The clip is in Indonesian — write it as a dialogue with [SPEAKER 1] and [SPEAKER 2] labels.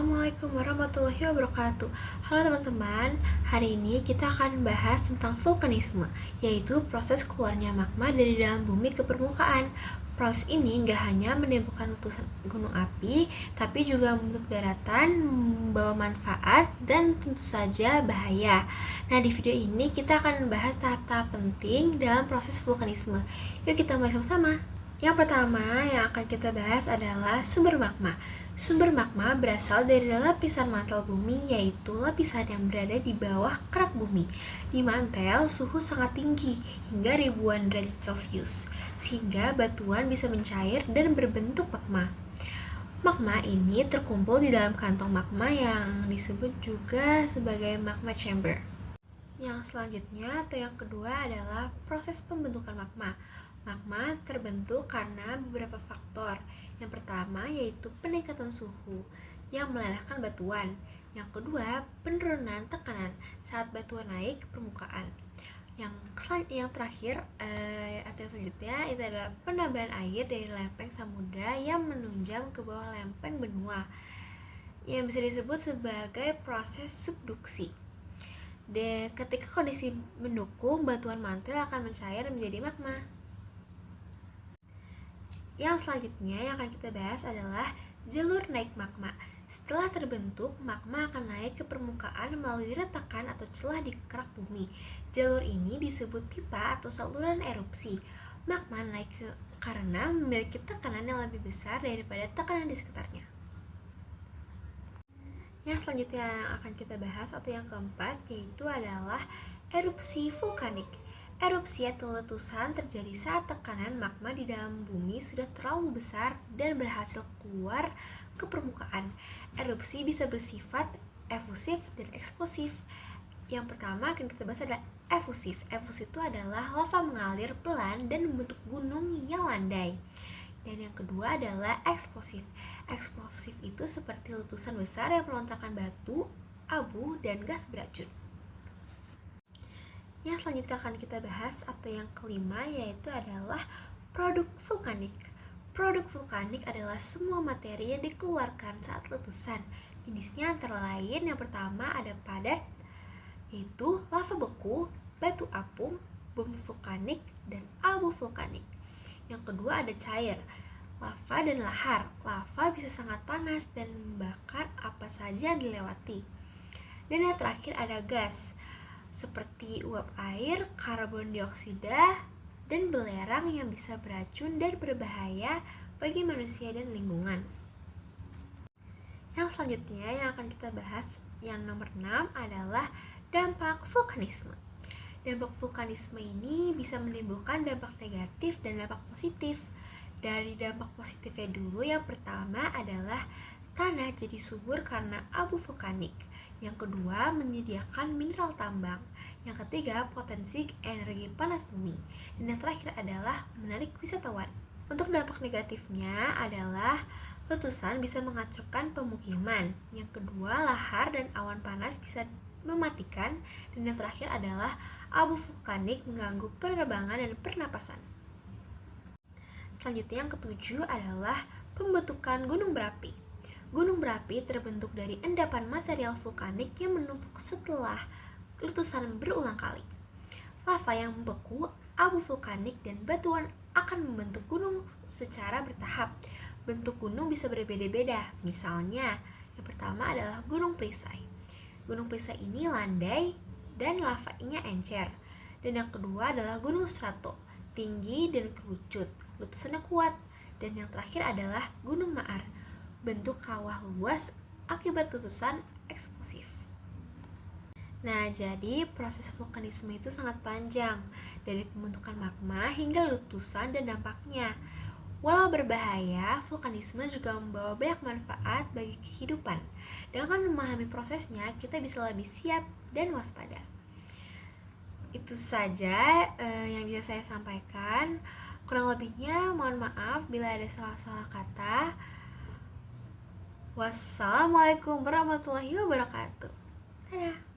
[SPEAKER 1] Assalamualaikum warahmatullahi wabarakatuh. Halo teman-teman, hari ini kita akan bahas tentang vulkanisme, yaitu proses keluarnya magma dari dalam bumi ke permukaan. Proses ini nggak hanya menimbulkan letusan gunung api, tapi juga membentuk daratan, membawa manfaat, dan tentu saja bahaya. Nah, di video ini kita akan membahas tahap-tahap penting dalam proses vulkanisme. Yuk kita mulai sama-sama. Yang pertama yang akan kita bahas adalah sumber magma. Sumber magma berasal dari lapisan mantel bumi, yaitu lapisan yang berada di bawah kerak bumi. Di mantel, suhu sangat tinggi, hingga ribuan derajat Celcius, sehingga batuan bisa mencair dan berbentuk magma. Magma ini terkumpul di dalam kantong magma yang disebut juga sebagai magma chamber. Yang selanjutnya atau yang kedua adalah proses pembentukan magma. Magma terbentuk karena beberapa faktor. Yang pertama yaitu peningkatan suhu yang melelehkan batuan. Yang kedua, penurunan tekanan saat batuan naik ke permukaan. Yang terakhir atau yang selanjutnya itu adalah penambahan air dari lempeng samudra yang menunjam ke bawah lempeng benua, yang bisa disebut sebagai proses subduksi. Ketika kondisi mendukung, batuan mantel akan mencair menjadi magma. Yang selanjutnya yang akan kita bahas adalah jalur naik magma. Setelah terbentuk, magma akan naik ke permukaan melalui retakan atau celah di kerak bumi. Jalur ini disebut pipa atau saluran erupsi. Magma naik karena memiliki tekanan yang lebih besar daripada tekanan di sekitarnya. Yang selanjutnya yang akan kita bahas atau yang keempat yaitu adalah erupsi vulkanik. Erupsi atau letusan terjadi saat tekanan magma di dalam bumi sudah terlalu besar dan berhasil keluar ke permukaan. Erupsi bisa bersifat efusif dan eksplosif. Yang pertama akan kita bahas adalah efusif. Efusif itu adalah lava mengalir pelan dan membentuk gunung yang landai. Dan yang kedua adalah eksplosif. Eksplosif itu seperti letusan besar yang melontarkan batu, abu, dan gas beracun. Yang selanjutnya akan kita bahas atau yang kelima yaitu adalah produk vulkanik. Produk vulkanik adalah semua materi yang dikeluarkan saat letusan. Jenisnya antara lain yang pertama ada padat, yaitu lava beku, batu apung, bom vulkanik, dan abu vulkanik. Yang kedua ada cair, lava dan lahar. Lava bisa sangat panas dan membakar apa saja yang dilewati. Dan yang terakhir ada gas, seperti uap air, karbon dioksida, dan belerang yang bisa beracun dan berbahaya bagi manusia dan lingkungan. Yang selanjutnya yang akan kita bahas, yang nomor 6 adalah dampak vulkanisme. Dampak vulkanisme ini bisa menimbulkan dampak negatif dan dampak positif. Dari dampak positifnya dulu, yang pertama adalah tanah jadi subur karena abu vulkanik. Yang kedua, menyediakan mineral tambang. Yang ketiga, potensi energi panas bumi. Dan yang terakhir adalah menarik wisatawan. Untuk dampak negatifnya adalah letusan bisa mengacaukan pemukiman. Yang kedua, lahar dan awan panas bisa mematikan. Dan yang terakhir adalah abu vulkanik mengganggu penerbangan dan pernapasan. Selanjutnya yang ketujuh adalah pembentukan gunung berapi. Gunung berapi terbentuk dari endapan material vulkanik yang menumpuk setelah letusan berulang kali. Lava yang membeku, abu vulkanik, dan batuan akan membentuk gunung secara bertahap. Bentuk gunung bisa berbeda-beda. Misalnya, yang pertama adalah Gunung Perisai. Gunung Perisai ini landai dan lavanya encer. Dan yang kedua adalah Gunung Strato, tinggi dan kerucut, letusannya kuat. Dan yang terakhir adalah Gunung Maar, bentuk kawah luas akibat letusan eksplosif. Nah, jadi proses vulkanisme itu sangat panjang, dari pembentukan magma hingga letusan dan dampaknya. Walau berbahaya, vulkanisme juga membawa banyak manfaat bagi kehidupan. Dengan memahami prosesnya, kita bisa lebih siap dan waspada. Itu saja yang bisa saya sampaikan. Kurang lebihnya mohon maaf bila ada salah-salah kata. Wassalamualaikum warahmatullahi wabarakatuh. Dadah.